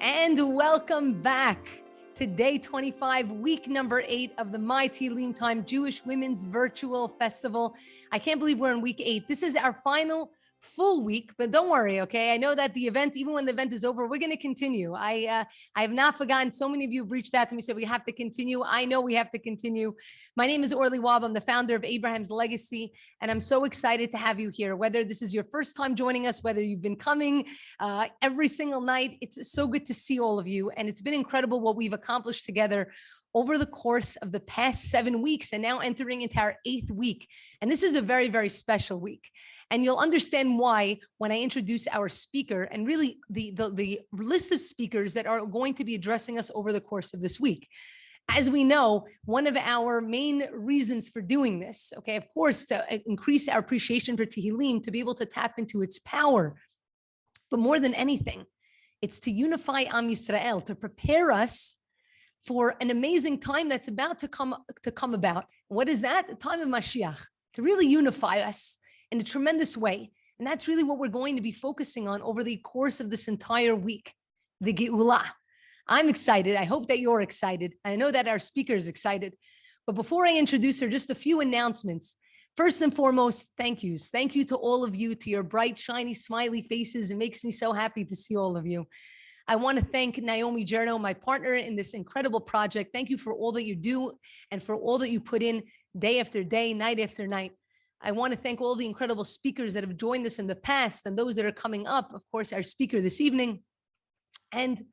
And welcome back to day 25, week number 8 of the My Tehillim Time Jewish Women's Virtual Festival. I can't believe we're in week 8. This is our final full week, but don't worry, okay? I know that the event, even when the event is over, we're going to continue. I have not forgotten. So many of you have reached out to me, said we have to continue. I know we have to continue. My name is Orly Wab. I'm the founder of Abraham's Legacy, and I'm so excited to have you here. Whether this is your first time joining us, whether you've been coming every single night, it's so good to see all of you. And it's been incredible what we've accomplished together over the course of the past 7 weeks, and now entering into our 8th week. And this is a very, very special week. And you'll understand why when I introduce our speaker and really the list of speakers that are going to be addressing us over the course of this week. As we know, one of our main reasons for doing this, okay, of course, to increase our appreciation for Tehillim, to be able to tap into its power. But more than anything, it's to unify Am Yisrael, to prepare us for an amazing time that's about to come about. What is that? The time of Mashiach, to really unify us in a tremendous way. And that's really what we're going to be focusing on over the course of this entire week, the Geulah. I'm excited. I hope that you're excited. I know that our speaker is excited. But before I introduce her, just a few announcements. First and foremost, thank yous. Thank you to all of you, to your bright, shiny, smiley faces. It makes me so happy to see all of you. I want to thank Naomi Jerno, my partner in this incredible project. Thank you for all that you do and for all that you put in day after day, night after night. I want to thank all the incredible speakers that have joined us in the past and those that are coming up. Of course, our speaker this evening. And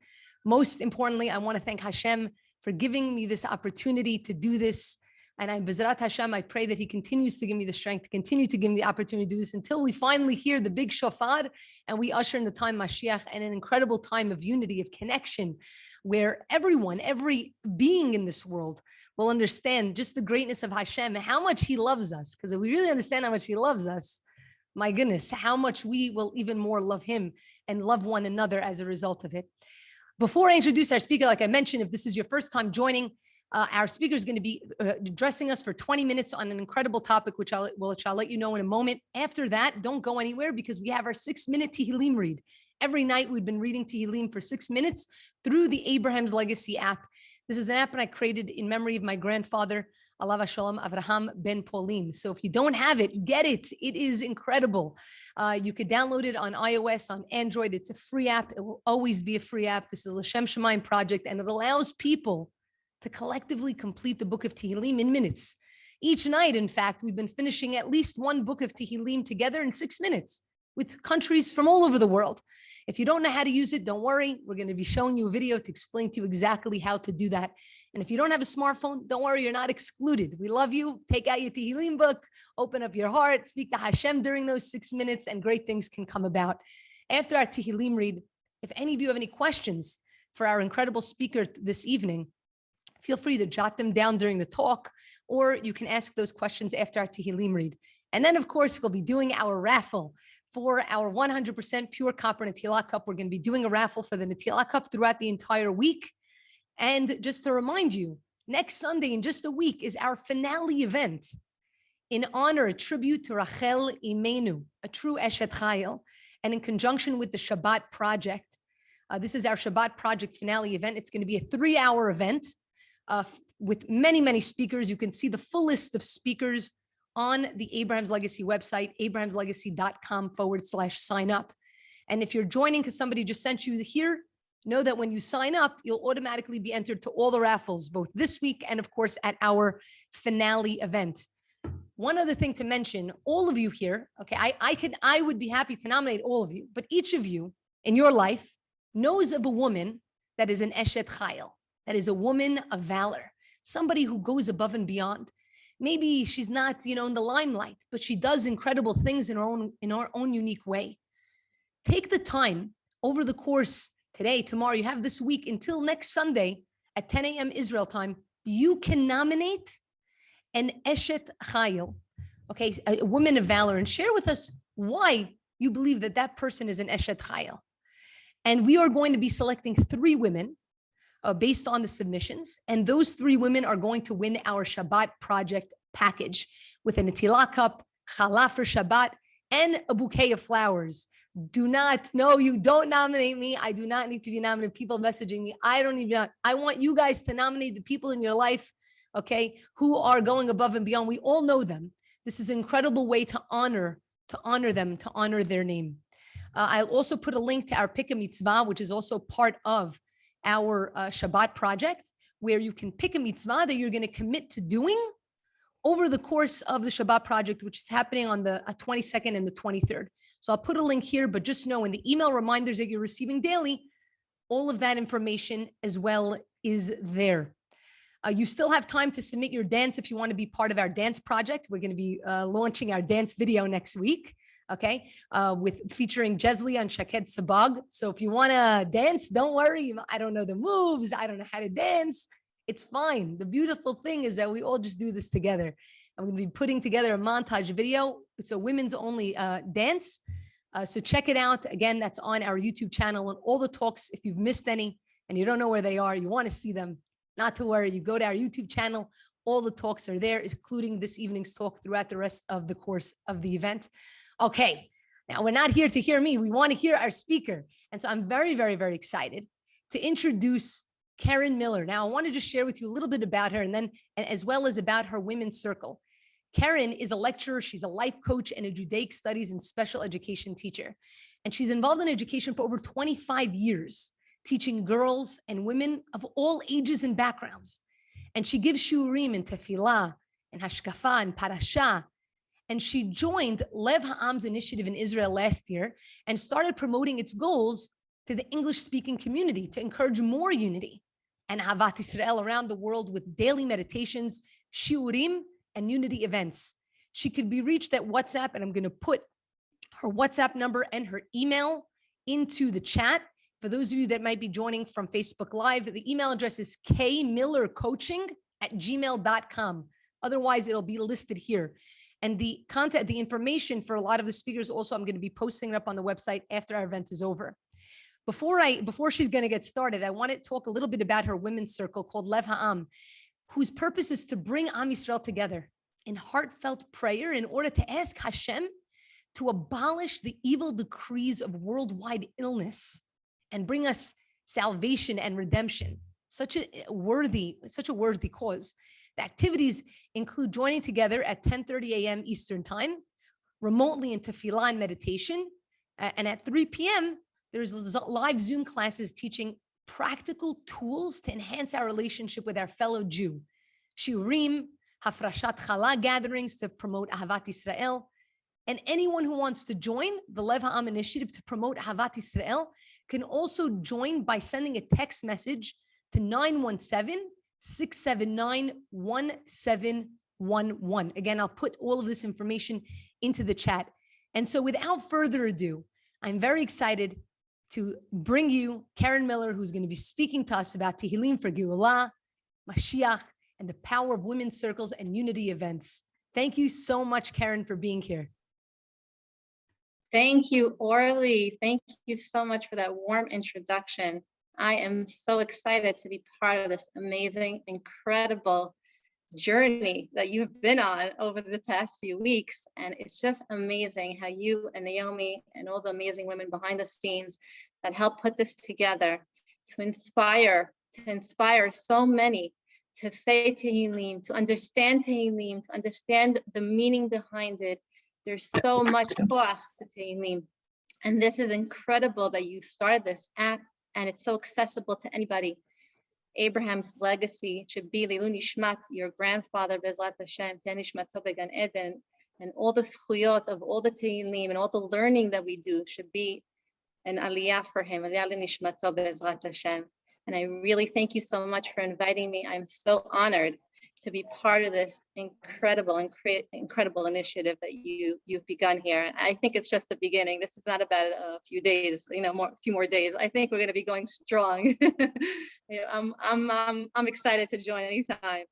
most importantly, I want to thank HASHEM for giving me this opportunity to do this. And I, Bezrat Hashem, I pray that he continues to give me the strength to continue to give me the opportunity to do this until we finally hear the big shofar and we usher in the time Mashiach and an incredible time of unity, of connection, where everyone, every being in this world will understand just the greatness of Hashem, how much he loves us. Because if we really understand how much he loves us, my goodness, how much we will even more love him and love one another as a result of it. Before I introduce our speaker, like I mentioned, if this is your first time joining, our speaker is going to be addressing us for 20 minutes on an incredible topic, which I'll let you know in a moment. After that, don't go anywhere because we have our 6-minute Tehillim read. Every night we've been reading Tehillim for 6 minutes through the Abraham's Legacy app. This is an app that I created in memory of my grandfather, Alav Shalom Avraham Ben Pauline. So if you don't have it, get it. It is incredible. You could download it on iOS, on Android. It's a free app. It will always be a free app. This is a L'Shem Shemaim project, and it allows people to collectively complete the book of Tehillim in minutes. Each night, in fact, we've been finishing at least one book of Tehillim together in 6 minutes with countries from all over the world. If you don't know how to use it, don't worry. We're going to be showing you a video to explain to you exactly how to do that. And if you don't have a smartphone, don't worry, you're not excluded. We love you. Take out your Tehillim book, open up your heart, speak to Hashem during those 6 minutes, and great things can come about. After our Tehillim read, if any of you have any questions for our incredible speaker this evening, feel free to jot them down during the talk, or you can ask those questions after our Tehillim read. And then, of course, we'll be doing our raffle for our 100% pure Copper Netillah cup. We're going to be doing a raffle for the Netillah cup throughout the entire week. And just to remind you, next Sunday in just a week is our finale event in honor, a tribute to Rachel Imenu, a true Eshet Chayil, and in conjunction with the Shabbat Project. This is our Shabbat Project finale event. It's going to be a 3-hour event with many, many speakers. You can see the full list of speakers on the Abraham's Legacy website, abrahamslegacy.com/sign up. And if you're joining because somebody just sent you here, know that when you sign up, you'll automatically be entered to all the raffles, both this week and of course at our finale event. One other thing to mention, all of you here, okay, I would be happy to nominate all of you, but each of you in your life knows of a woman that is an Eshet Chayil, that is a woman of valor, somebody who goes above and beyond. Maybe she's not, in the limelight, but she does incredible things in her own unique way. Take the time over the course today, tomorrow, you have this week until next Sunday at 10 a.m. Israel time. You can nominate an Eshet Chayil, okay, a woman of valor, and share with us why you believe that that person is an Eshet Chayil. And we are going to be selecting 3 women based on the submissions. And those 3 women are going to win our Shabbat Project package with a Netillah cup, challah for Shabbat, and a bouquet of flowers. No, you don't nominate me. I do not need to be nominated. People messaging me. I don't even, I want you guys to nominate the people in your life, okay, who are going above and beyond. We all know them. This is an incredible way to honor them, to honor their name. I'll also put a link to our pick a mitzvah, which is also part of our Shabbat project, where you can pick a mitzvah that you're going to commit to doing over the course of the Shabbat project, which is happening on the 22nd and the 23rd. So I'll put a link here, but just know in the email reminders that you're receiving daily, all of that information as well is there. You still have time to submit your dance if you want to be part of our dance project. We're going to be launching our dance video next week, okay, with featuring Jesli and Shaked Sabag. So if you want to dance, don't worry. I don't know the moves. I don't know how to dance. It's fine. The beautiful thing is that we all just do this together. I'm going to be putting together a montage video. It's a women's only dance. So check it out. Again, that's on our YouTube channel, and all the talks. If you've missed any and you don't know where they are, you want to see them, not to worry. You go to our YouTube channel. All the talks are there, including this evening's talk throughout the rest of the course of the event. Okay. Now we're not here to hear me. We want to hear our speaker. And so I'm very, very, very excited to introduce Keren Miller. Now, I want to just share with you a little bit about her, and as well as about her women's circle. Keren is a lecturer. She's a life coach and a Judaic studies and special education teacher. And she's involved in education for over 25 years, teaching girls and women of all ages and backgrounds. And she gives shiurim in tefillah and hashkafa and parasha. And she joined Lev Ha'am's initiative in Israel last year and started promoting its goals to the English-speaking community to encourage more unity and Ahavat Israel around the world with daily meditations, shiurim, and unity events. She could be reached at WhatsApp, and I'm going to put her WhatsApp number and her email into the chat. For those of you that might be joining from Facebook Live, the email address is kmillercoaching@gmail.com. Otherwise, it'll be listed here. And the content, the information for a lot of the speakers also, I'm going to be posting it up on the website after our event is over. Before she's going to get started, I want to talk a little bit about her women's circle called Lev Ha'am, whose purpose is to bring Am Yisrael together in heartfelt prayer in order to ask HASHEM to abolish the evil decrees of worldwide illness and bring us salvation and redemption. Such a worthy cause. The activities include joining together at 10:30 a.m. Eastern Time, remotely in tefillah and meditation, and at 3 p.m., there's live Zoom classes teaching practical tools to enhance our relationship with our fellow Jew. Shiurim, Hafrashat Challah gatherings to promote Ahavat Israel. And anyone who wants to join the Lev Ha'am initiative to promote Ahavat Israel can also join by sending a text message to 917-679-1711. Again, I'll put all of this information into the chat. And so without further ado, I'm very excited to bring you Keren Miller, who's going to be speaking to us about Tehillim for Geulah, Mashiach, and the power of women's circles and unity events. Thank you so much, Keren, for being here. Thank you, Orly. Thank you so much for that warm introduction. I am so excited to be part of this amazing, incredible journey that you've been on over the past few weeks. And it's just amazing how you and Naomi and all the amazing women behind the scenes that help put this together to inspire so many to say Tehillim, to understand Tehillim, to understand the meaning behind it. There's so much koach to Tehillim. And this is incredible that you started this app and it's so accessible to anybody. Abraham's legacy should be Leilu Nishmat, your grandfather, Bezrat Hashem, Tenishmato Began Eden, and all the schuyot of all the Tehillim and all the learning that we do should be an aliyah for him, aliyah Nishmato Bezrat Hashem. And I really thank you so much for inviting me. I'm so honored to be part of this incredible initiative that you've begun here. And I think it's just the beginning. This is not about a few days, a few more days. I think we're going to be going strong. I'm excited to join anytime.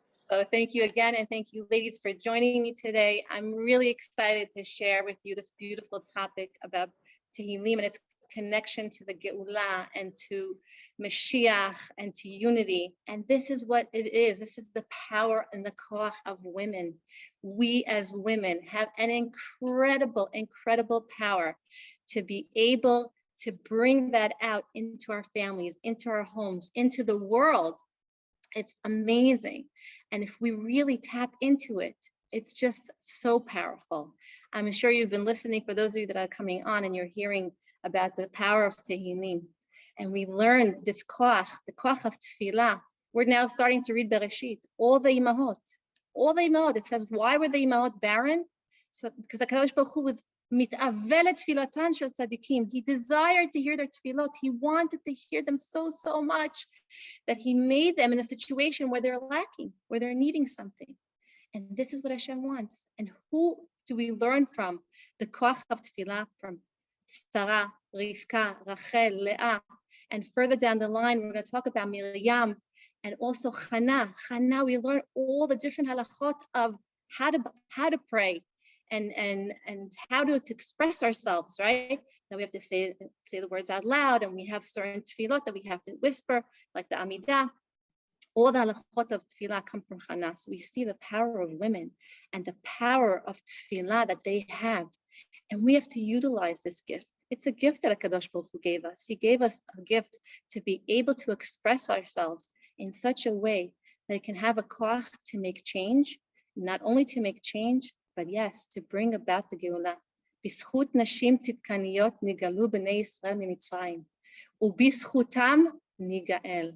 So thank you again, and thank you, ladies, for joining me today. I'm really excited to share with you this beautiful topic about Tehillim and its connection to the Geulah and to Mashiach and to unity. And this is what it is. This is the power and the koach of women. We as women have an incredible, incredible power to be able to bring that out into our families, into our homes, into the world. It's amazing. And if we really tap into it, it's just so powerful. I'm sure you've been listening, for those of you that are coming on and you're hearing about the power of Tehillim. And we learned this koach, the koach of tefillah. We're now starting to read Bereshit, all the imahot. It says, why were the imahot barren? So because HaKadosh Baruch Hu was mit'avel tefilatan shel tzadikim. He desired to hear their tefillot. He wanted to hear them so much that he made them in a situation where they're lacking, where they're needing something. And this is what Hashem wants. And who do we learn from? The koach of tefillah, from Sarah, Rivka, Rachel, Leah. And further down the line, we're going to talk about Miriam and also Hannah. We learn all the different halachot of how to pray and how to express ourselves, right? That we have to say the words out loud, and we have certain tefillot that we have to whisper, like the Amidah. All the halachot of tefillah come from Hannah. So we see the power of women and the power of tefillah that they have. And we have to utilize this gift. It's a gift that HaKadosh Baruch Hu gave us. He gave us a gift to be able to express ourselves in such a way that it can have a koach to make change, not only to make change, but yes, to bring about the Geulah. B'zchut nashim tzidkaniyot nigalu b'nei Yisrael mimitzrayim, u'b'zchutam nigael,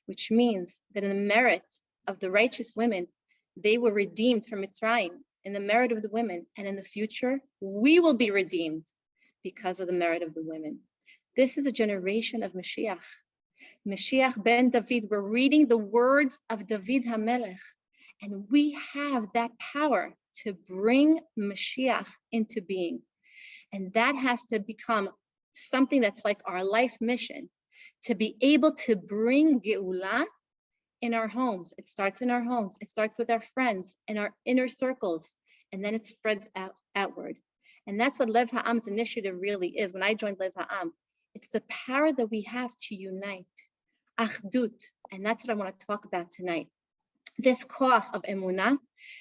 which means that in the merit of the righteous women, they were redeemed from Mitzrayim, in the merit of the women, and in the future, we will be redeemed because of the merit of the women. This is a generation of Mashiach. Mashiach ben David. We're reading the words of David HaMelech, and we have that power to bring Mashiach into being. And that has to become something that's like our life mission, to be able to bring Geulah in our homes. It starts in our homes. It starts with our friends and our inner circles, and then it spreads outward. And that's what Lev Ha'am's initiative really is. When I joined Lev Ha'am, it's the power that we have to unite, achdut, and that's what I want to talk about tonight. This koach of emunah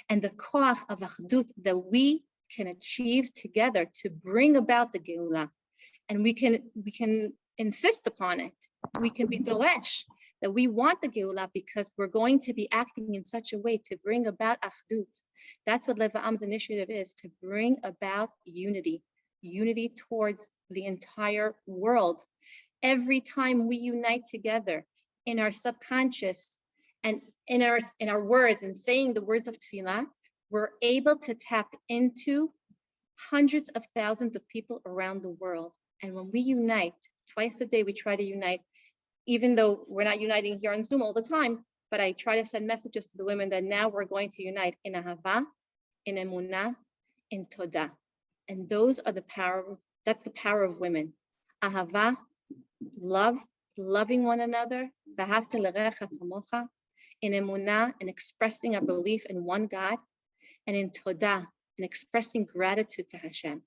and the koach of achdut that we can achieve together to bring about the Geulah. And we can insist upon it. We can be doesh that we want the Geulah because we're going to be acting in such a way to bring about achdut. That's what Lev Ha'am's initiative is, to bring about unity towards the entire world. Every time we unite together in our subconscious and in our words and saying the words of tefillah, we're able to tap into hundreds of thousands of people around the world. And when we unite, twice a day we try to unite, even though we're not uniting here on Zoom all the time, but I try to send messages to the women that now we're going to unite in ahava, in emunah, in todah. And those are that's the power of women. Ahava, loving one another, v'ahavta l'recha kamocha, in emunah, and expressing our belief in one God, and in todah, and expressing gratitude to HaShem.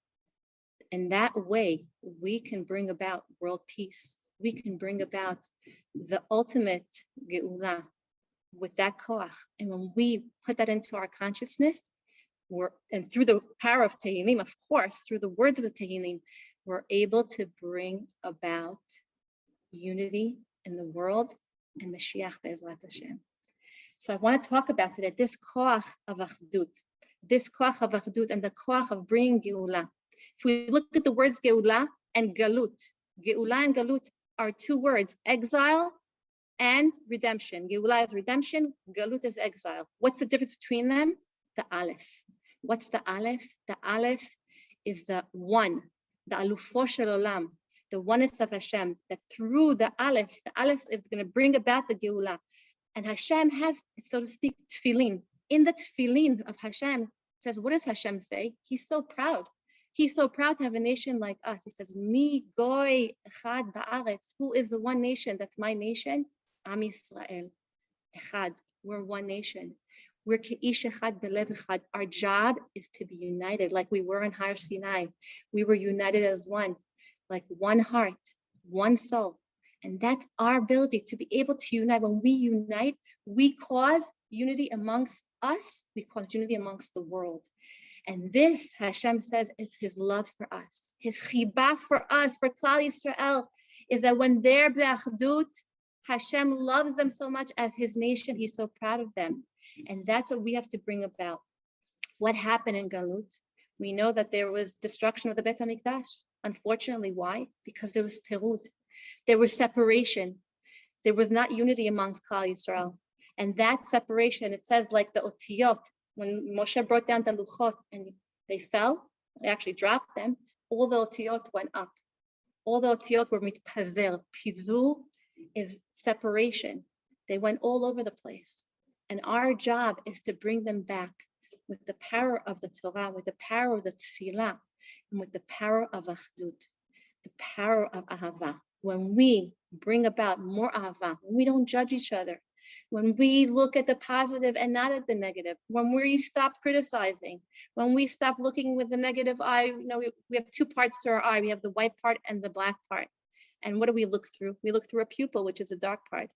And that way, we can bring about world peace. We can bring about the ultimate Geulah with that koach. And when we put that into our consciousness, and through the power of Tehillim, of course, through the words of the Tehillim, we're able to bring about unity in the world and Mashiach Be'ezrat Hashem. So I want to talk about today this koach of achdut, and the koach of bringing Geulah. If we look at the words Geulah and galut are two words, exile and redemption. Geulah is redemption, galut is exile. What's the difference between them? The aleph. What's the aleph? The aleph is the one, the alufo shel olam, the oneness of Hashem, that through the aleph is going to bring about the Geulah. And Hashem has, so to speak, tefillin. In the tefillin of Hashem, it says, what does Hashem say? He's so proud. He's so proud to have a nation like us. He says, Mi goy echad ba'aretz. Who is the one nation that's my nation? Am Yisrael. Echad. We're one nation. We're ke'ish echad belev echad. Our job is to be united like we were on Har Sinai. We were united as one. like one heart, one soul. And that's our ability to be able to unite. When we unite, we cause unity amongst us, we cause unity amongst the world. And this, Hashem says, is his love for us. His chibah for us, for Klal Yisrael, is that when they're be'achdut, Hashem loves them so much as his nation. He's so proud of them. And that's what we have to bring about. What happened in Galut? We know that there was destruction of the Bet HaMikdash. Unfortunately, why? Because there was pirud. There was separation. There was not unity amongst Klal Yisrael. And that separation, it says like the otiyot, when Moshe brought down the luchot and they fell, they actually dropped them, all the otiyot went up. All the otiyot were mitpazer. Pizur is separation. They went all over the place. And our job is to bring them back with the power of the Torah, with the power of the tefillah, and with the power of achdut, the power of ahava. When we bring about more ahava, when we don't judge each other, when we look at the positive and not at the negative, when we stop criticizing, when we stop looking with the negative eye, we have two parts to our eye. We have the white part and the black part. And what do we look through? We look through a pupil, which is the dark part.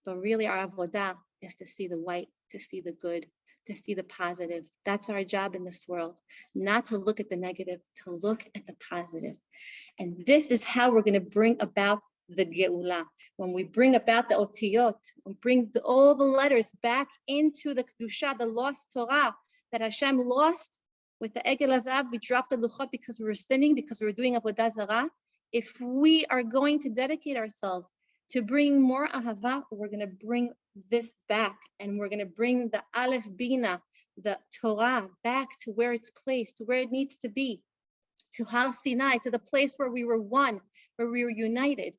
But really our avodah is to see the white, to see the good, to see the positive. That's our job in this world, not to look at the negative, to look at the positive. And this is how we're going to bring about the Geulah. When we bring about the otiyot, we bring all the letters back into the kedusha, the lost Torah that Hashem lost with the Egel Hazav. We dropped the luchot because we were sinning, because we were doing avodah zarah. If we are going to dedicate ourselves to bring more ahava, we're going to bring this back, and we're going to bring the Aleph Bina, the Torah, back to where it's placed, to where it needs to be, to Har Sinai, to the place where we were one, where we were united.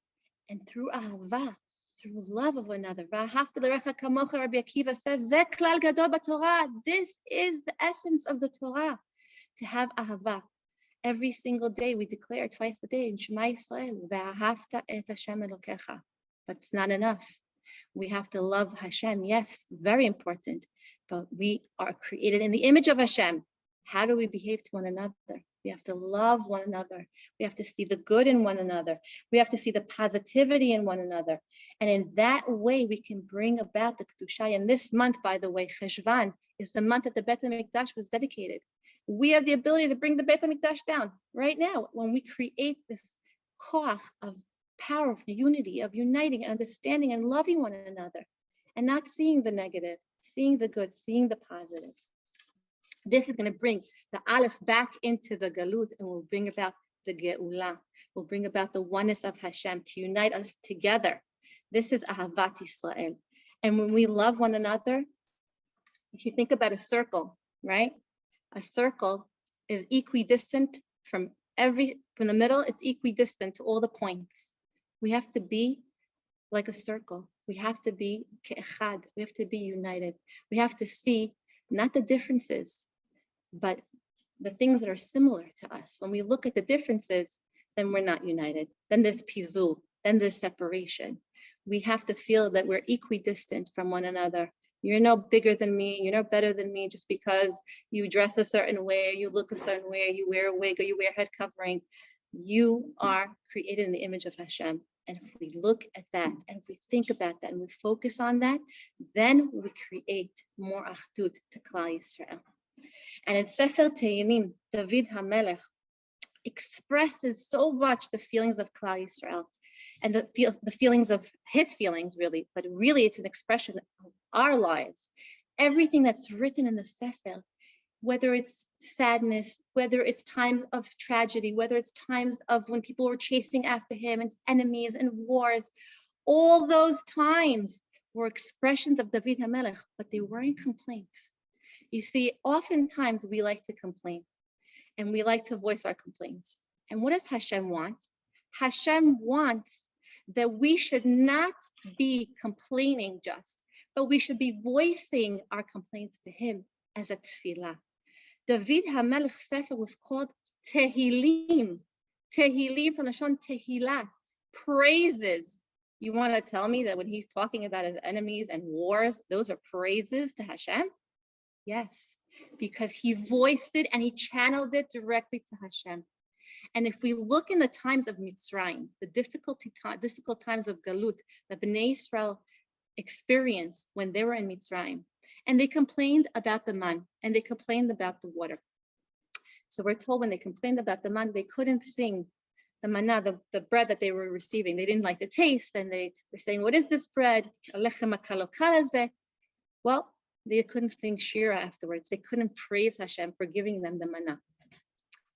And through ahava, through love of one another. V'ahavta l'recha kamocha, Rabbi Akiva says, Ze klal gadol b'Torah. This is the essence of the Torah, to have ahava. Every single day we declare twice a day in Shema Yisrael, V'ahavta et Hashem Elokecha. But it's not enough. We have to love Hashem. Yes, very important. But we are created in the image of Hashem. How do we behave to one another? We have to love one another. We have to see the good in one another. We have to see the positivity in one another. And in that way, we can bring about the Kedusha. And this month, by the way, Cheshvan, is the month that the Bet HaMikdash was dedicated. We have the ability to bring the Bet HaMikdash down right now when we create this koach of power, of unity, of uniting, understanding, and loving one another, and not seeing the negative, seeing the good, seeing the positive. This is going to bring the Aleph back into the Galut, and will bring about the Geulah. Will bring about the oneness of Hashem, to unite us together. This is Ahavat Yisrael. And when we love one another, if you think about a circle, right? A circle is equidistant from the middle, it's equidistant to all the points. We have to be like a circle. We have to be ke'echad. We have to be united. We have to see not the differences, but the things that are similar to us. When we look at the differences, then we're not united. Then there's pizul, then there's separation. We have to feel that we're equidistant from one another. You're no bigger than me, you're no better than me just because you dress a certain way, you look a certain way, you wear a wig, or you wear head covering. You are created in the image of Hashem. And if we look at that, and if we think about that, and we focus on that, then we create more achdut to Klal Yisrael. And in Sefer Tehillim, David HaMelech expresses so much the feelings of Klal Yisrael, and the feelings of his feelings, really, but really it's an expression of our lives. Everything that's written in the Sefer, whether it's sadness, whether it's times of tragedy, whether it's times of when people were chasing after him and enemies and wars, all those times were expressions of David HaMelech, but they weren't complaints. You see, oftentimes we like to complain and we like to voice our complaints. And what does Hashem want? Hashem wants that we should not be complaining just, but we should be voicing our complaints to him as a tefillah. David HaMelech's Sefer was called Tehillim. Tehillim from Lashon Tehillah, praises. You want to tell me that when he's talking about his enemies and wars, those are praises to Hashem? Yes, because he voiced it and he channeled it directly to Hashem. And if we look in the times of Mitzrayim, the difficult times of Galut that Bnei Israel experienced when they were in Mitzrayim, and they complained about the man, and they complained about the water. So we're told when they complained about the man, they couldn't sing the manna, the bread that they were receiving. They didn't like the taste, and they were saying, what is this bread? Well, they couldn't sing Shira afterwards. They couldn't praise Hashem for giving them the manna.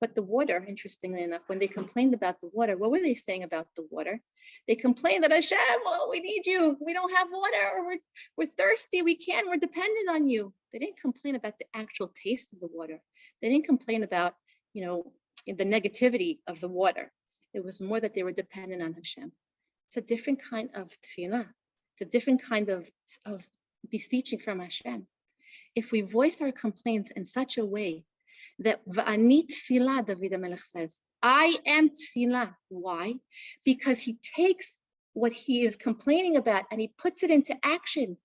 But the water, interestingly enough, when they complained about the water, what were they saying about the water? They complained that Hashem, well, we need you. We don't have water, or we're thirsty. We're dependent on you. They didn't complain about the actual taste of the water. They didn't complain about, the negativity of the water. It was more that they were dependent on Hashem. It's a different kind of tefillah. It's a different kind of beseeching from Hashem. If we voice our complaints in such a way that Va'ani tefillah, David HaMelech says, I am tefillah. Why? Because he takes what he is complaining about and he puts it into action.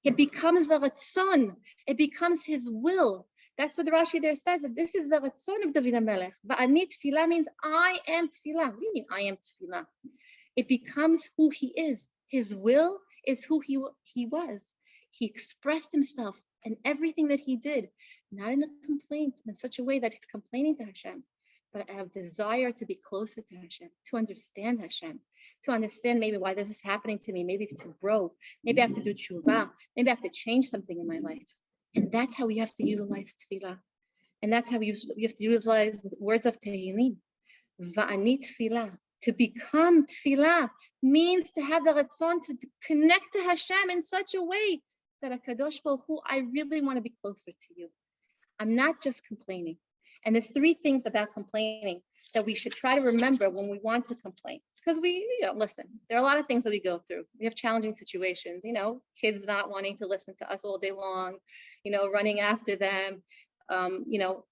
It becomes the ratzon. It becomes his will. That's what the Rashi there says, that this is the ratzon of David HaMelech. Va'ani tefillah means I am tefillah. What do you mean I am tefillah? It becomes who he is. His will is who he was. He expressed himself in everything that he did, not in a complaint, in such a way that he's complaining to Hashem, but I have desire to be closer to Hashem, to understand Hashem, to understand maybe why this is happening to me, maybe to grow, maybe I have to do tshuva, maybe I have to change something in my life. And that's how we have to utilize tefillah. And that's how we have to utilize the words of Tehillim. Va'ani tefillah. To become tefillah means to have the ratzon to connect to Hashem in such a way that HaKadosh Baruch Hu, I really want to be closer to you. I'm not just complaining. And there's three things about complaining that we should try to remember when we want to complain. Because listen, there are a lot of things that we go through. We have challenging situations, kids not wanting to listen to us all day long, running after them,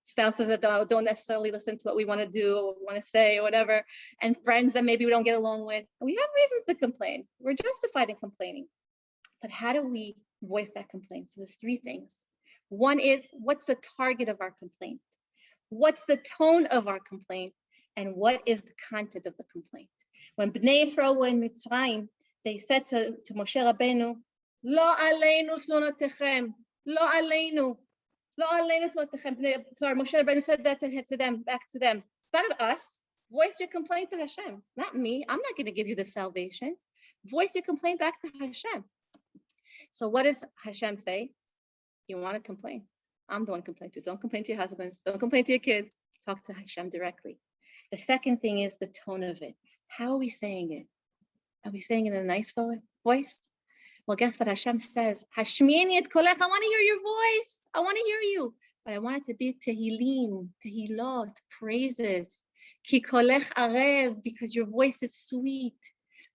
spouses that don't necessarily listen to what we want to do or want to say or whatever, and friends that maybe we don't get along with. And we have reasons to complain. We're justified in complaining. But how do we voice that complaint? So there's three things. One is, what's the target of our complaint? What's the tone of our complaint? And what is the content of the complaint? When Bnei Israel were in Mitzrayim, they said to Moshe Rabbeinu, Lo aleinu tlonotechem, lo aleinu, lo aleinu tlonotechem. Sorry, Moshe Rabbeinu said that to them, back to them. It's not of us. Voice your complaint to Hashem, not me. I'm not going to give you the salvation. Voice your complaint back to Hashem. So what does Hashem say? You want to complain? I'm the one complaining to. Don't complain to your husbands. Don't complain to your kids. Talk to Hashem directly. The second thing is the tone of it. How are we saying it? Are we saying it in a nice voice? Well, guess what Hashem says? Hashmieni et kolech. I want to hear your voice. I want to hear you. But I want it to be tehillim, tehillot, praises. Ki kolech arev, because your voice is sweet.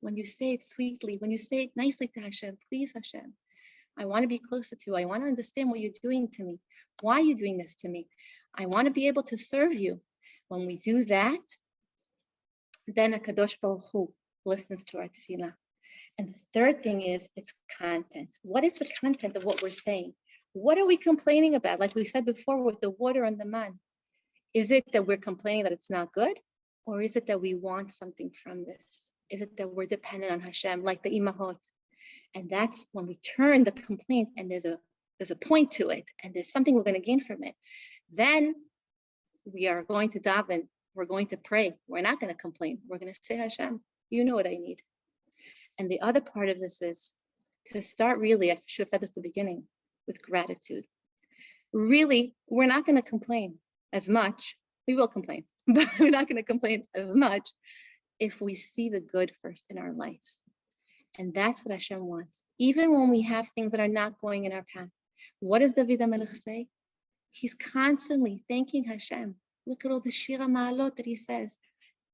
When you say it sweetly, when you say it nicely to Hashem, please Hashem, I want to be closer to you. I want to understand what you're doing to me. Why are you doing this to me? I want to be able to serve you. When we do that, then HaKadosh Baruch Hu listens to our tefillah. And the third thing is its content. What is the content of what we're saying? What are we complaining about? Like we said before with the water and the man. Is it that we're complaining that it's not good? Or is it that we want something from this? Is it that we're dependent on Hashem, like the imahot? And that's when we turn the complaint and there's a point to it and there's something we're going to gain from it. Then we are going to daven. We're going to pray. We're not going to complain. We're going to say, Hashem, you know what I need. And the other part of this is to start really, I should have said this at the beginning, with gratitude. Really, we're not going to complain as much. We will complain, but we're not going to complain as much if we see the good first in our life. And that's what Hashem wants. Even when we have things that are not going in our path. What does David HaMelech say? He's constantly thanking Hashem. Look at all the Shira Ma'alot that he says.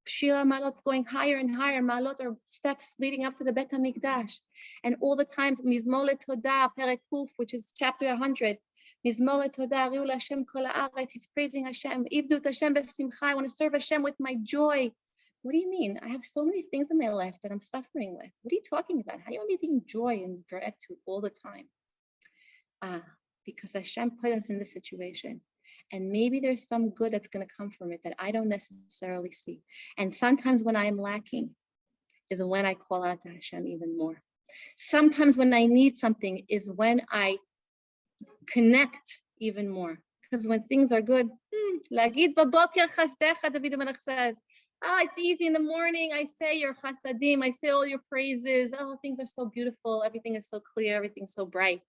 Shira Ma'alot going higher and higher. Ma'alot are steps leading up to the Bet HaMikdash. And all the times, Mizmor LeTodah, Perek Kuf, which is chapter 100. Mizmor LeTodah, Riul Hashem Kol Haaretz. He's praising Hashem. Ibdut Hashem B'Simcha. I want to serve Hashem with my joy. What do you mean? I have so many things in my life that I'm suffering with. What are you talking about? How do you want me to be joy and gratitude all the time? Because Hashem put us in this situation. And maybe there's some good that's going to come from it that I don't necessarily see. And sometimes when I am lacking is when I call out to Hashem even more. Sometimes when I need something is when I connect even more. Because when things are good, Lagid baboker chasdecha, David HaMelech says, it's easy in the morning. I say your chasadim, I say all your praises. Oh, things are so beautiful. Everything is so clear. Everything's so bright.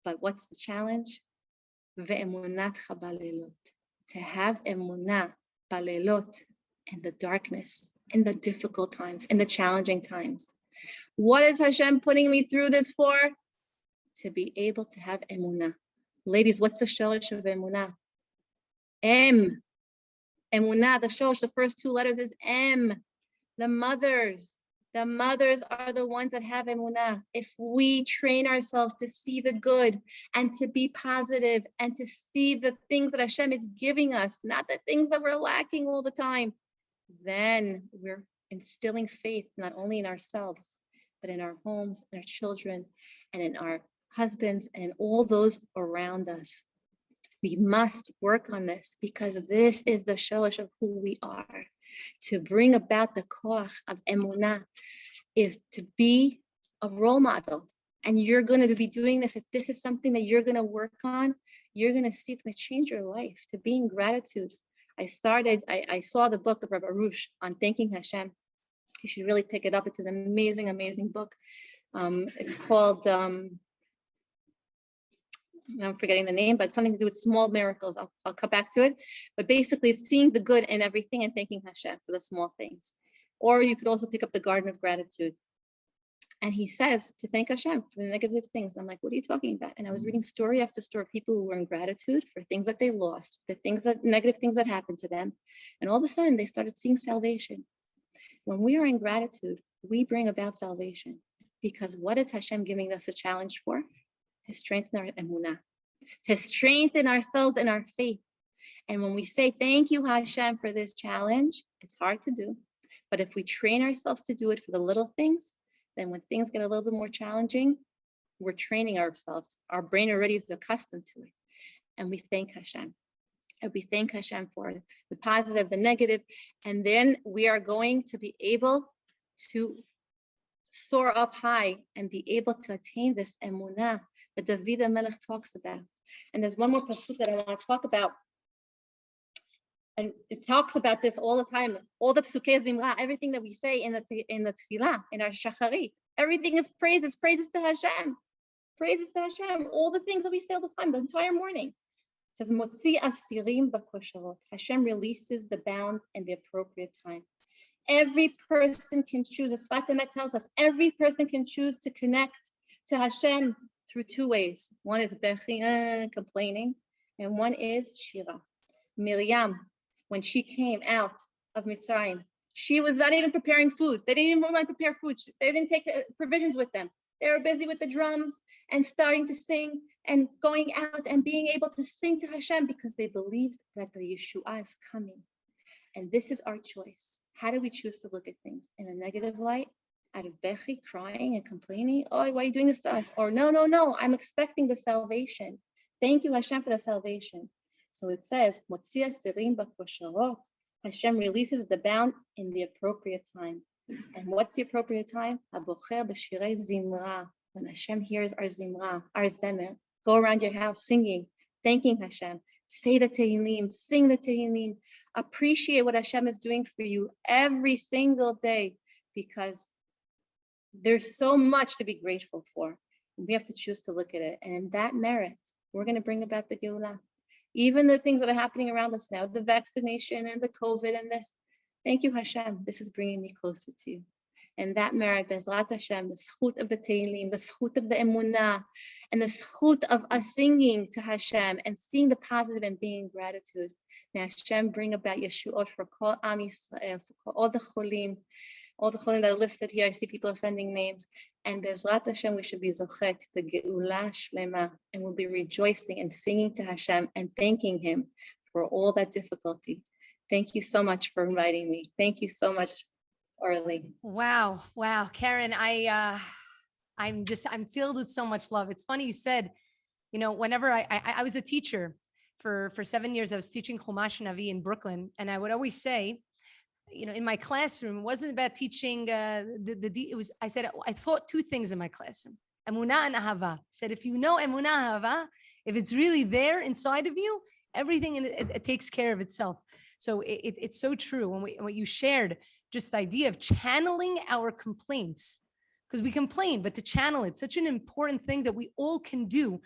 But what's the challenge? Ve'emunatcha balelot. To have emunah balelot in the darkness, in the difficult times, in the challenging times. What is Hashem putting me through this for? To be able to have emunah. Ladies, what's the shorish of emunah? Emunah, the shorish, the first two letters is M. The mothers are the ones that have emunah. If we train ourselves to see the good and to be positive and to see the things that Hashem is giving us, not the things that we're lacking all the time, then we're instilling faith not only in ourselves, but in our homes, in our children, and in our husbands, and in all those around us. We must work on this because this is the shorish of who we are. To bring about the koach of emunah is to be a role model. And you're going to be doing this. If this is something that you're going to work on, you're going to see it's going to change your life, to be in gratitude. I saw the book of Rabbi Arush on thanking Hashem. You should really pick it up. It's an amazing, amazing book. It's called, I'm forgetting the name, but something to do with small miracles. I'll come back to it. But basically, it's seeing the good in everything and thanking Hashem for the small things. Or you could also pick up the Garden of Gratitude. And he says to thank Hashem for the negative things. And I'm like, what are you talking about? And I was reading story after story of people who were in gratitude for things that they lost, the negative things that happened to them. And all of a sudden, they started seeing salvation. When we are in gratitude, we bring about salvation. Because what is Hashem giving us a challenge for? To strengthen our emunah, to strengthen ourselves in our faith. And when we say, thank you, Hashem, for this challenge, it's hard to do. But if we train ourselves to do it for the little things, then when things get a little bit more challenging, we're training ourselves. Our brain already is accustomed to it. And we thank Hashem. And we thank Hashem for the positive, the negative. And then we are going to be able to soar up high and be able to attain this emunah that David HaMelech talks about. And there's one more pasuk that I want to talk about. And it talks about this all the time. All the psukei zimra, everything that we say in the tefillah, in our shacharit, everything is praises to Hashem. Praises to Hashem. All the things that we say all the time, the entire morning. It says, Motzi asirim b'kosharot. Hashem releases the bound in the appropriate time. Every person can choose, as Sfat Emet tells us, every person can choose to connect to Hashem through two ways. One is bechi, complaining, and one is shira. Miriam, when she came out of Mitzrayim, she was not even preparing food. They didn't even want to prepare food. They didn't take provisions with them. They were busy with the drums and starting to sing and going out and being able to sing to Hashem because they believed that the Yeshua is coming. And this is our choice. How do we choose to look at things? In a negative light, out of bechi, crying and complaining? Oh, why are you doing this to us? Or no, I'm expecting the salvation. Thank you, Hashem, for the salvation. So it says, Motzi asirim b'kosharot. Hashem releases the bound in the appropriate time. And what's the appropriate time? Habocher b'shirei zimra. When Hashem hears our zimra, our zemer, go around your house singing, thanking Hashem. Say the Tehillim, sing the Tehillim. Appreciate what Hashem is doing for you every single day, because there's so much to be grateful for. And we have to choose to look at it. And in that merit, we're going to bring about the Geulah. Even the things that are happening around us now, the vaccination and the COVID and this. Thank you, Hashem. This is bringing me closer to you. And that merit, Bezrat Hashem, the zchut of the Tehillim, the zchut of the emunah, and the zchut of us singing to Hashem and seeing the positive and being in gratitude. May Hashem bring about Yeshuot for Kol Am Yisrael, for all the cholim that are listed here. I see people are sending names. And Bezrat Hashem, we should be zochet, the Geulah Shlema, and we'll be rejoicing and singing to Hashem and thanking Him for all that difficulty. Thank you so much for inviting me. Thank you so much, Orly. Wow, Keren, I'm filled with so much love. It's funny you said, whenever I was a teacher for 7 years, I was teaching Chumash Navi in Brooklyn, and I would always say, in my classroom, it wasn't about teaching it was, I said, I taught two things in my classroom, Emunah and Ahava. I said, if you know Emunah, Ahava, if it's really there inside of you, everything it takes care of itself. So it's so true. When what you shared, just the idea of channeling our complaints, because we complain, but to channel it, such an important thing that we all can do.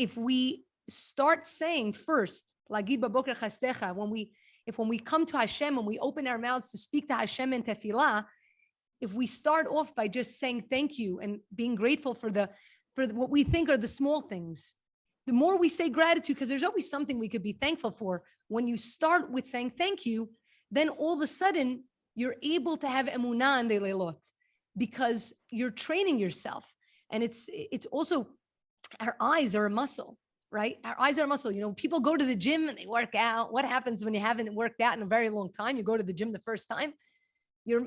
If we start saying first, when we come to Hashem, when we open our mouths to speak to Hashem in tefillah, if we start off by just saying thank you and being grateful for what we think are the small things, the more we say gratitude, because there's always something we could be thankful for. When you start with saying thank you, then all of a sudden you're able to have emunah and leilot, because you're training yourself. And it's also, our eyes are a muscle, right? Our eyes are a muscle. People go to the gym and they work out. What happens when you haven't worked out in a very long time? You go to the gym the first time, you're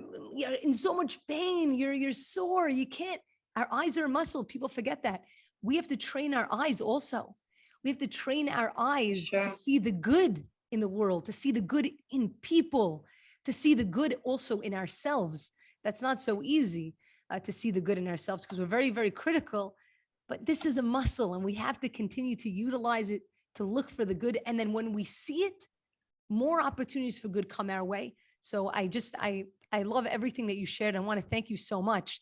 in so much pain. You're sore. You can't. Our eyes are a muscle. People forget that. We have to train our eyes also. We have to train our eyes to see the good in the world, to see the good in people, to see the good also in ourselves. That's not so easy to see the good in ourselves, because we're very, very critical. But this is a muscle, and we have to continue to utilize it to look for the good. And then when we see it, more opportunities for good come our way. So I love everything that you shared. I want to thank you so much.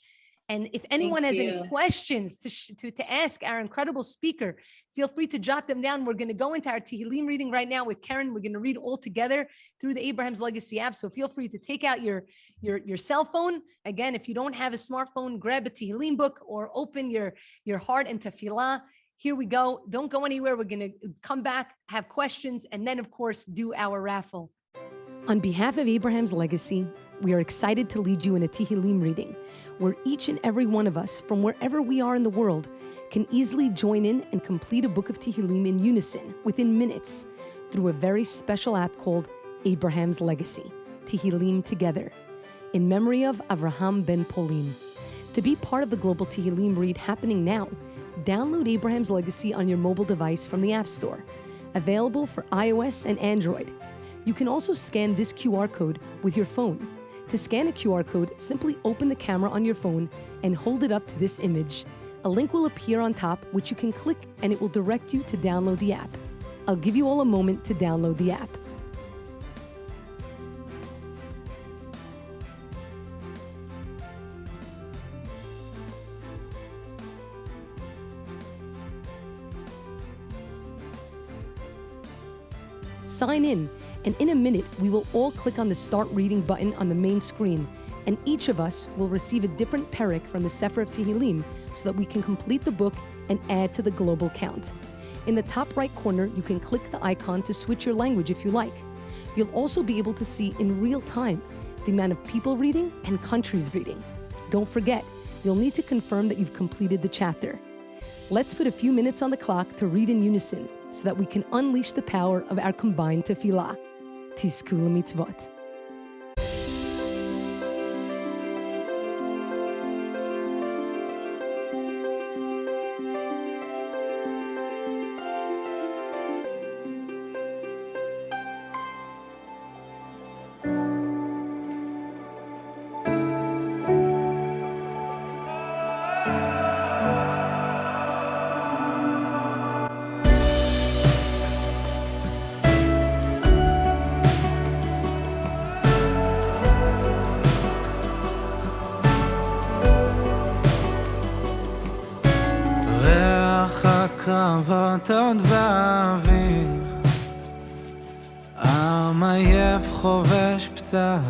And if anyone has any questions to ask our incredible speaker, feel free to jot them down. We're going to go into our Tehillim reading right now with Keren. We're going to read all together through the Abraham's Legacy app. So feel free to take out your cell phone. Again, if you don't have a smartphone, grab a Tehillim book or open your heart and tefillah. Here we go. Don't go anywhere. We're going to come back, have questions, and then, of course, do our raffle. On behalf of Abraham's Legacy, we are excited to lead you in a Tehillim reading, where each and every one of us, from wherever we are in the world, can easily join in and complete a book of Tehillim in unison within minutes through a very special app called Abraham's Legacy, Tehillim Together, in memory of Avraham ben Polin. To be part of the global Tehillim read happening now, download Abraham's Legacy on your mobile device from the App Store, available for iOS and Android. You can also scan this QR code with your phone. To scan a QR code, simply open the camera on your phone and hold it up to this image. A link will appear on top, which you can click, and it will direct you to download the app. I'll give you all a moment to download the app. Sign in. And in a minute, we will all click on the Start Reading button on the main screen, and each of us will receive a different perek from the Sefer of Tehillim so that we can complete the book and add to the global count. In the top right corner, you can click the icon to switch your language if you like. You'll also be able to see in real time the amount of people reading and countries reading. Don't forget, you'll need to confirm that you've completed the chapter. Let's put a few minutes on the clock to read in unison so that we can unleash the power of our combined tefillah. Tizku l'mitzvot. קרבות עוד באוויר, עם עייף חובש פצעיו,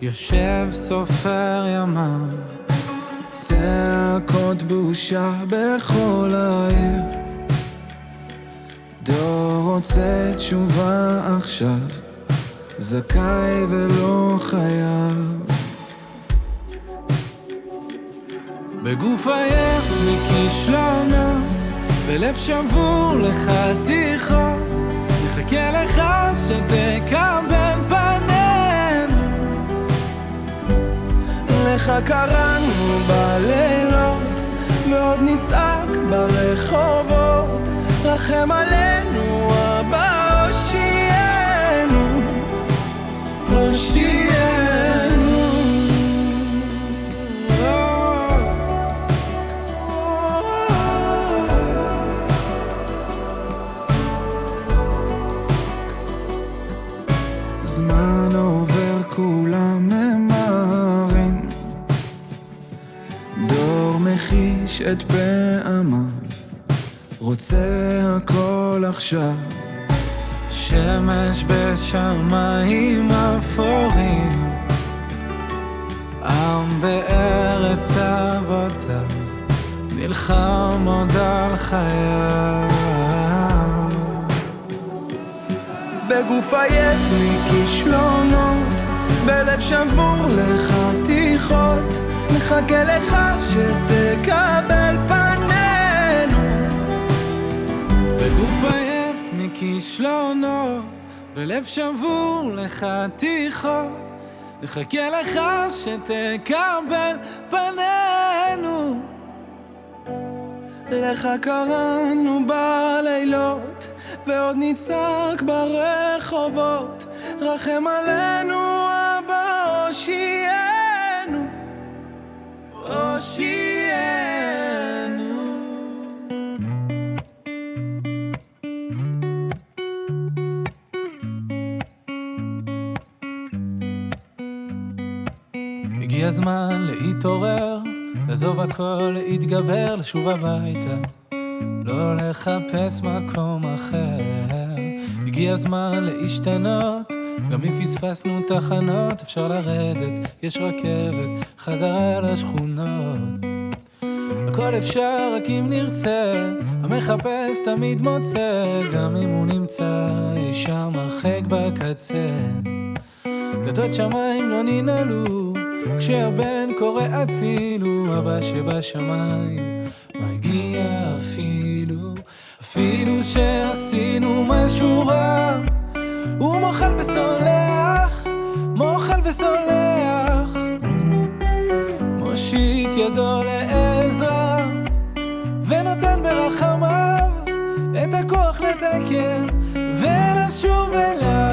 יושב סופר ימיו, צעקות בושה בכל העיר, דור רוצה תשובה עכשיו, זכאי ולא חייב. בגוף עייף מכישלונות, בלב שבור לחתיכות, נחכה לך שתקבל פנינו, לך קראנו בלילות, ועוד נצעק ברחובות, רחם עלינו אבא, הושיענו, הושיענו. זמן עובר כולם ממהרים, דור מחיש את פעמיו, רוצה הכל עכשיו. שמש בשמיים אפורים, עם בארץ אבותיו, נלחם עוד על חייו. בגוף עייף מכישלונות, בלב שבור לחתיכות, מחכה לך שתקבל פנינו. בגוף עייף מכישלונות, בלב שבור לחתיכות, מחכה לך שתקבל פנינו. לך קראנו בלילות, ועוד נצעק ברחובות, רחם עלינו אבא, הושיענו, הושיענו. הגיע הזמן להתעורר, לעזוב הכל, להתגבר, לשוב הביתה, לא לחפש מקום אחר. הגיע הזמן להשתנות, גם אם פספסנו תחנות, אפשר לרדת, יש רכבת, חזרה לשכונות. הכל אפשר רק אם נרצה, המחפש תמיד מוצא, גם אם הוא נמצא אישה מרחק בקצה. דלתות שמיים לא ננעלו, כשהבן קורא הצילו, אבא שבשמיים מגיע אפילו שעשינו משהו רע, הוא מוחל וסולח, מוחל וסולח, מושיט ידו לעזרה ונותן ברחמיו את הכוח לתקן ולשוב אליו.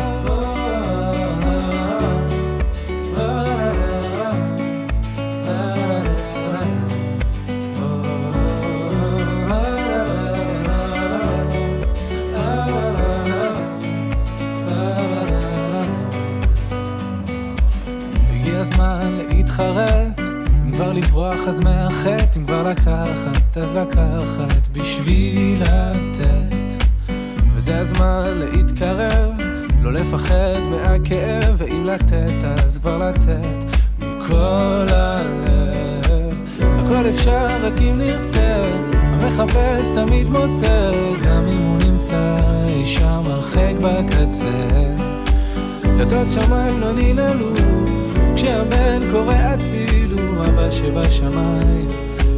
להתחרט, אם כבר לברוח אז מאחת, אם כבר לקחת אז לקחת בשביל לתת. וזה הזמן להתקרב, לא לפחד מהכאב, ואם לתת אז כבר לתת מכל הלב. הכל אפשר רק אם נרצה, המחפש תמיד מוצא, גם אם הוא נמצא אישה מרחק בקצה. דלתות שמיים לא ננעלו, כשהבן קורא הצילו, אבא שבשמיים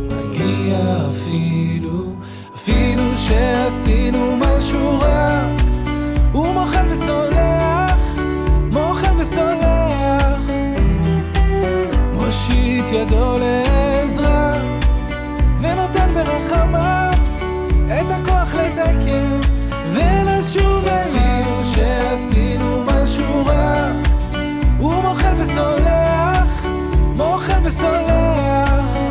מגיע אפילו שעשינו משהו רע, הוא מוחל וסולח, מוחל וסולח, מושיט ידו לעזרה ונותן ברחמיו את הכוח לתקן ולשוב אליו. אפילו שעשינו משהו רע, הוא מוחל וסולח, מוחל וסולח,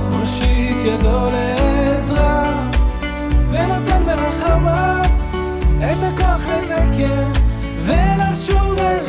מושיט ידו לעזרה ונותן ברחמיו את הכוח לתקן ולשוב אליו.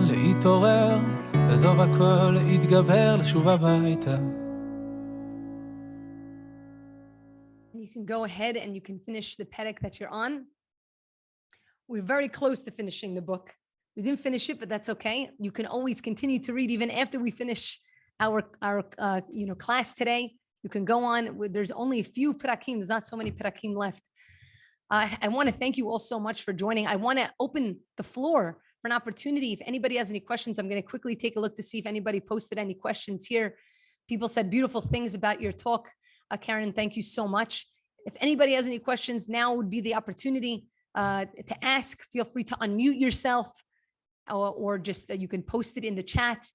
להתעורר, לעזוב הכל, להתגבר, לשוב הביתה. You can go ahead and you can finish the perek that you're on. We're very close to finishing the book. We didn't finish it, but that's okay. You can always continue to read even after we finish our class today. You can go on. There's only a few prakim. There's not so many prakim left. I want to thank you all so much for joining. I want to open the floor for an opportunity. If anybody has any questions, I'm going to quickly take a look to see if anybody posted any questions here. People said beautiful things about your talk. Keren, thank you so much. If anybody has any questions, now would be the opportunity to ask. Feel free to unmute yourself, or just you can post it in the chat,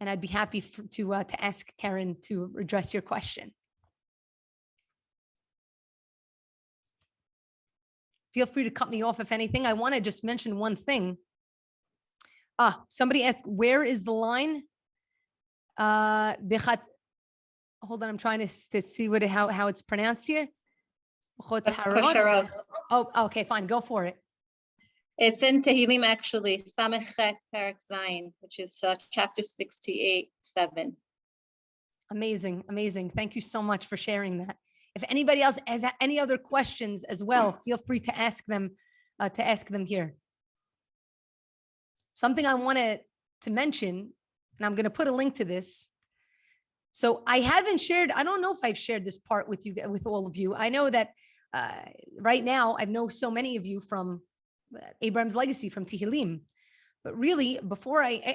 and I'd be happy to ask Keren to address your question. Feel free to cut me off if anything. I want to just mention one thing. Somebody asked, where is the line? Hold on, I'm trying to see how it's pronounced here. Oh, okay, fine. Go for it. It's in Tehillim, actually, Samechet Parak Zayin, which is chapter 68:7. Amazing, amazing. Thank you so much for sharing that. If anybody else has any other questions as well, feel free to ask them here. Something I wanted to mention, and I'm going to put a link to this. So I haven't shared, I don't know if I've shared this part with you, with all of you. I know that right now, I know so many of you from Abraham's Legacy, from Tehillim. But really,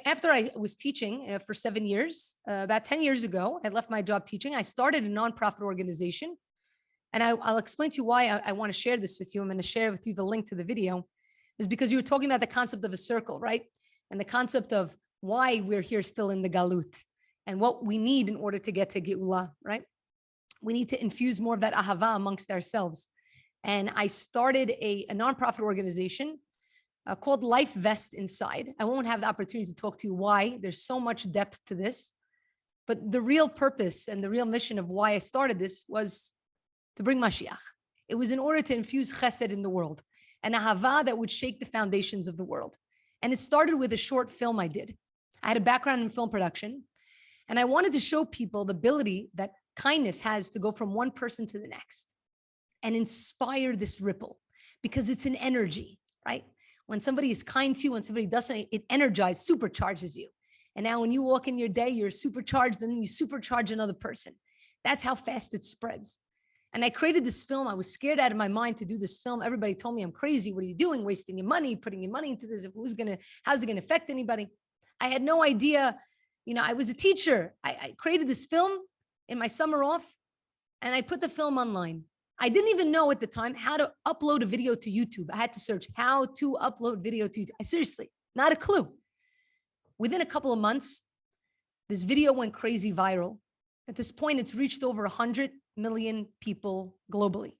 after I was teaching for 7 years, about 10 years ago, I left my job teaching. I started a nonprofit organization. And I'll explain to you why I want to share this with you. I'm going to share with you the link to the video. Is because you were talking about the concept of a circle, right? And the concept of why we're here still in the galut and what we need in order to get to Geulah, right? We need to infuse more of that ahava amongst ourselves. And I started a nonprofit organization called Life Vest Inside. I won't have the opportunity to talk to you why. There's so much depth to this. But the real purpose and the real mission of why I started this was to bring Mashiach. It was in order to infuse chesed in the world, an ahava that would shake the foundations of the world. And it started with a short film I did. I had a background in film production, and I wanted to show people the ability that kindness has to go from one person to the next and inspire this ripple, because it's an energy, right? When somebody is kind to you, when somebody does something, it energizes, supercharges you. And now when you walk in your day, you're supercharged, and then you supercharge another person. That's how fast it spreads. And I created this film. I was scared out of my mind to do this film. Everybody told me I'm crazy. What are you doing? Wasting your money, putting your money into this. How's it going to affect anybody? I had no idea. You know, I was a teacher. I created this film in my summer off, and I put the film online. I didn't even know at the time how to upload a video to YouTube. I had to search how to upload video to YouTube. Seriously, not a clue. Within a couple of months, this video went crazy viral. At this point, it's reached over 100 million people globally.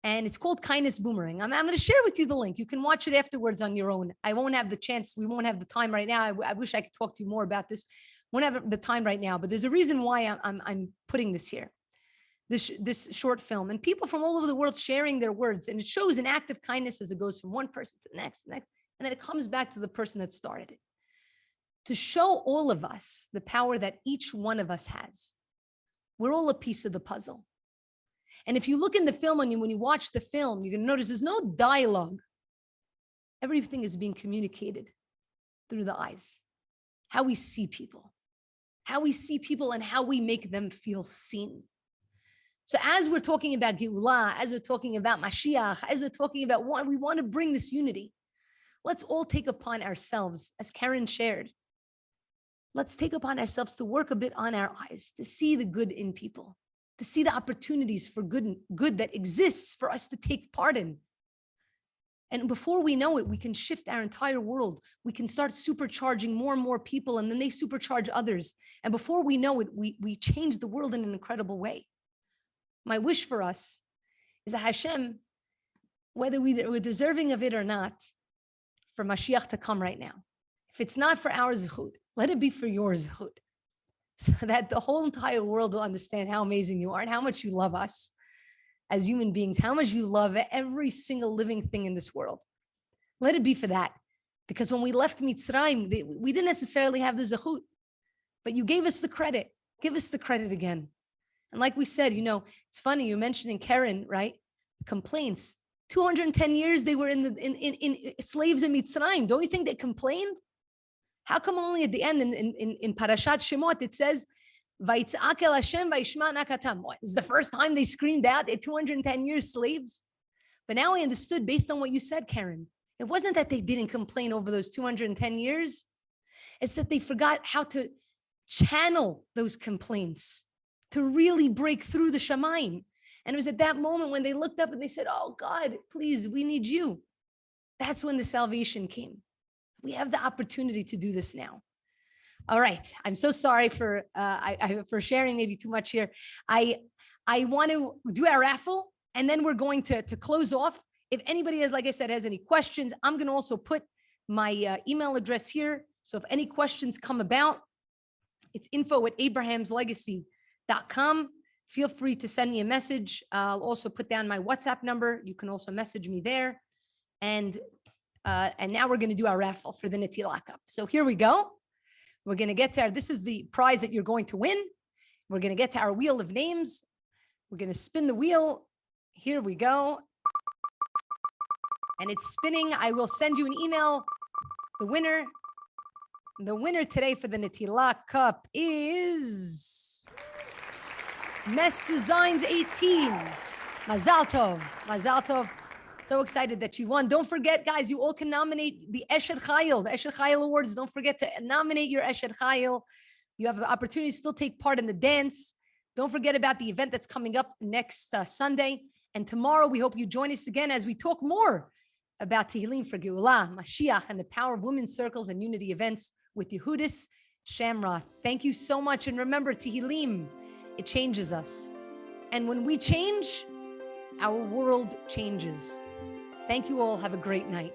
And it's called Kindness Boomerang. I'm going to share with you the link. You can watch it afterwards on your own. I won't have the chance. We won't have the time right now. I wish I could talk to you more about this. Won't have the time right now, but there's a reason why I'm putting this here. This short film, and people from all over the world sharing their words, and it shows an act of kindness as it goes from one person to the next, and then it comes back to the person that started it, to show all of us the power that each one of us has. We're all a piece of the puzzle. And if you look in the film, and when you watch the film, you're going to notice there's no dialogue. Everything is being communicated through the eyes, how we see people, and how we make them feel seen. So as we're talking about Geulah, as we're talking about Mashiach, as we're talking about what we want to bring this unity, let's all take upon ourselves, as Keren shared, let's take upon ourselves to work a bit on our eyes, to see the good in people, to see the opportunities for good that exists for us to take part in. And before we know it, we can shift our entire world. We can start supercharging more and more people, and then they supercharge others. And before we know it, we change the world in an incredible way. My wish for us is that HASHEM, whether we're deserving of it or not, for Mashiach to come right now. If it's not for our zechut, let it be for your zechut, so that the whole entire world will understand how amazing you are and how much you love us as human beings, how much you love every single living thing in this world. Let it be for that. Because when we left Mitzrayim, we didn't necessarily have the zechut, but you gave us the credit. Give us the credit again. And like we said, you know, it's funny, you mentioned Keren, right? Complaints. 210 years they were in slaves in Mitzrayim. Don't you think they complained? How come only at the end in Parashat Shemot it says Vaitzak el Hashem vaishma nakatam. It was the first time they screamed out. They're 210 years slaves. But now I understood, based on what you said, Keren, it wasn't that they didn't complain over those 210 years. It's that they forgot how to channel those complaints to really break through the Shamayim. And it was at that moment when they looked up and they said, oh God, please, we need you. That's when the salvation came. We have the opportunity to do this now. All right. I'm so sorry for for sharing maybe too much here. I want to do our raffle, and then we're going to close off. If anybody has, like I said, has any questions, I'm going to also put my email address here. So if any questions come about, it's info@abrahamslegacy.com. Feel free to send me a message. I'll also put down my WhatsApp number. You can also message me there. And now we're going to do our raffle for the Netillah Cup. So here we go. We're going to get to this is the prize that you're going to win. We're going to get to our wheel of names. We're going to spin the wheel. Here we go. And it's spinning. I will send you an email. The winner today for the Netillah Cup is Mess Designs 18. Mazal tov. Mazal tov. So excited that you won. Don't forget, guys, you all can nominate the Eshed Chayil, the Eshed Chayil Awards. Don't forget to nominate your Eshed Chayil. You have the opportunity to still take part in the dance. Don't forget about the event that's coming up next Sunday. And tomorrow, we hope you join us again as we talk more about Tehillim for Geulah, Mashiach, and the power of women's circles and unity events with Yehudis Shamra. Thank you so much. And remember, Tehillim, it changes us. And when we change, our world changes. Thank you all. Have a great night.